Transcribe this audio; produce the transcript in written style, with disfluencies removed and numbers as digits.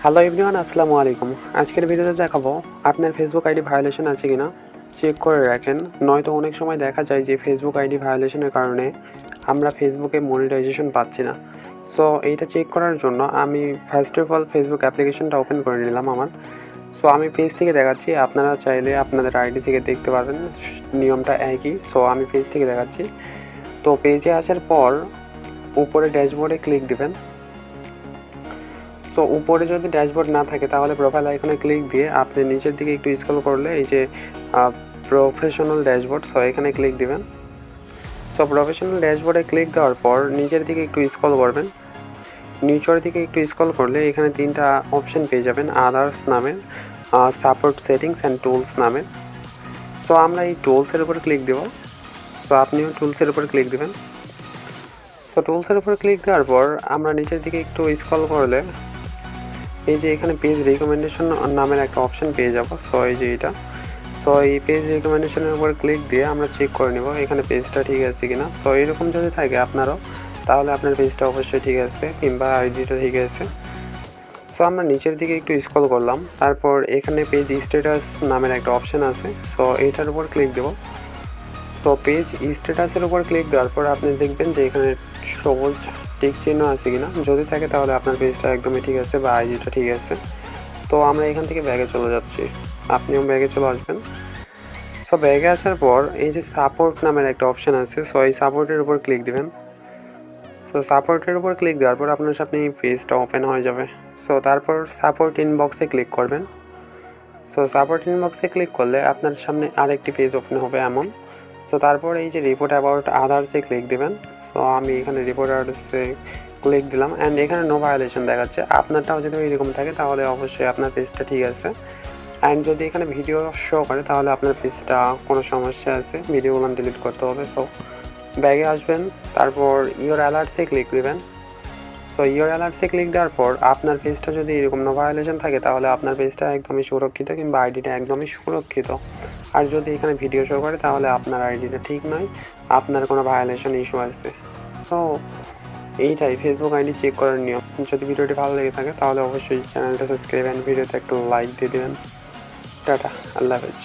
Hello everyone, আসসালামু আলাইকুম। আজকের ভিডিওতে দেখাবো আপনার ফেসবুক আইডি ভায়োলেশন আছে কিনা চেক করে রাখেন। নয়তো অনেক সময় দেখা যায় যে ফেসবুক আইডি ভায়োলেশনের কারণে আমরা ফেসবুকে মনিটাইজেশন পাচ্ছি না। সো এইটা চেক করার জন্য আমি ফার্স্ট অফ অল ফেসবুক অ্যাপ্লিকেশনটা ওপেন করে নিলাম আমার। সো আমি পেজ থেকে দেখাচ্ছি, আপনারা চাইলে আপনাদের আইডি থেকে দেখতে পারবেন, নিয়মটা একই। সো আমি পেজ থেকে দেখাচ্ছি। তো পেজে আসার পর উপরে ড্যাশবোর্ডে ক্লিক দেবেন। সো উপরে যদি ড্যাশবোর্ড না থাকে তাহলে প্রোফাইল আইকনে ক্লিক দিয়ে আপনি নিচের দিকে একটু স্ক্রল করলে এই যে প্রফেশনাল ড্যাশবোর্ড, সো এখানে ক্লিক দিবেন। সো প্রফেশনাল ড্যাশবোর্ডে ক্লিক দেওয়ার পর নিচের দিকে একটু স্ক্রল করবেন। নিচের দিকে একটু স্ক্রল করলে এখানে তিনটা অপশন পেয়ে যাবেন আদার্স নামের, সাপোর্ট সেটিংস অ্যান্ড টুলস নামের। সো আমরা এই টুলসের উপর ক্লিক দেব। সো আপনিও টুলসের উপর ক্লিক দেবেন। সো টুলসের উপর ক্লিক দেওয়ার পর আমরা নিচের দিকে একটু স্ক্রল করলে এই যে এখানে পেজ রিকমেন্ডেশন নামের একটা অপশন পেয়ে যাব। সো এই যে এটা, সো এই পেজ রিকমেন্ডেশনের উপর ক্লিক দিয়ে আমরা চেক করে নেব এখানে পেজটা ঠিক আছে কিনা। সো এরকম যদি থাকে আপনারও, তাহলে আপনার পেজটা অবশ্যই ঠিক আছে কিংবা আইডিটা ঠিক আছে। সো আমরা নিচের দিকে একটু স্ক্রল করলাম, তারপর এখানে পেজ স্ট্যাটাস নামের একটা অপশন আছে। সো এইটার উপর ক্লিক দেব। সো পেজ স্ট্যাটাসের উপর ক্লিক দেওয়ার পর আপনি দেখবেন যে এখানে সবুজ টিক চিহ্ন আছে কিনা, যদি থাকে তাহলে আপনার পেজটা একদমই ঠিক আছে বা আইডিটা ঠিক আছে। তো আমরা এখান থেকে ব্যাগে চলে যাচ্ছি, আপনিও ব্যাগে চলে আসবেন। সো ব্যাগে আসার পর এই যে সাপোর্ট নামের একটা অপশান আছে, সো এই সাপোর্টের উপর ক্লিক দিবেন। সো সাপোর্টের উপর ক্লিক দেওয়ার পর আপনার সামনে এই পেজটা ওপেন হয়ে যাবে। সো তারপর সাপোর্ট ইনবক্সে ক্লিক করবেন। সো সাপোর্ট ইনবক্সে ক্লিক করলে আপনার সামনে আরেকটি পেজ ওপেন হবে এমন। সো তারপর এই যে রিপোর্ট অ্যাবাউট আদার্সে ক্লিক দেবেন। সো আমি এখানে রিপোর্ট আদার্সে ক্লিক দিলাম অ্যান্ড এখানে নো ভায়োলেশন দেখাচ্ছে। আপনারটাও যদি এরকম থাকে তাহলে অবশ্যই আপনার পেজটা ঠিক আছে। অ্যান্ড যদি এখানে ভিডিও শো করে তাহলে আপনার পেজটা কোনো সমস্যা আছে, ভিডিওগুলো ডিলিট করতে হবে। সো ব্যাগে আসবেন, তারপর ইওর অ্যালার্টসে ক্লিক দেবেন। সো ইওর অ্যালার্টসে ক্লিক দেওয়ার পর আপনার পেজটা যদি এরকম নো ভায়োলেশন থাকে তাহলে আপনার পেজটা একদমই সুরক্ষিত কিংবা আইডিটা একদমই সুরক্ষিত। আর যদি এখানে ভিডিও শো করে তাহলে আপনার আইডিটা ঠিক নয়, আপনার কোনো ভায়োলেশন ইস্যু আছে। সো এইটাই ফেসবুক আইডি চেক করার নিয়ম। যদি ভিডিওটি ভালো লেগে থাকে তাহলে অবশ্যই চ্যানেলটা সাবস্ক্রাইব অ্যান্ড ভিডিওতে একটু লাইক দিয়ে দেবেন। টাটা, আল্লাহ হাফেজ।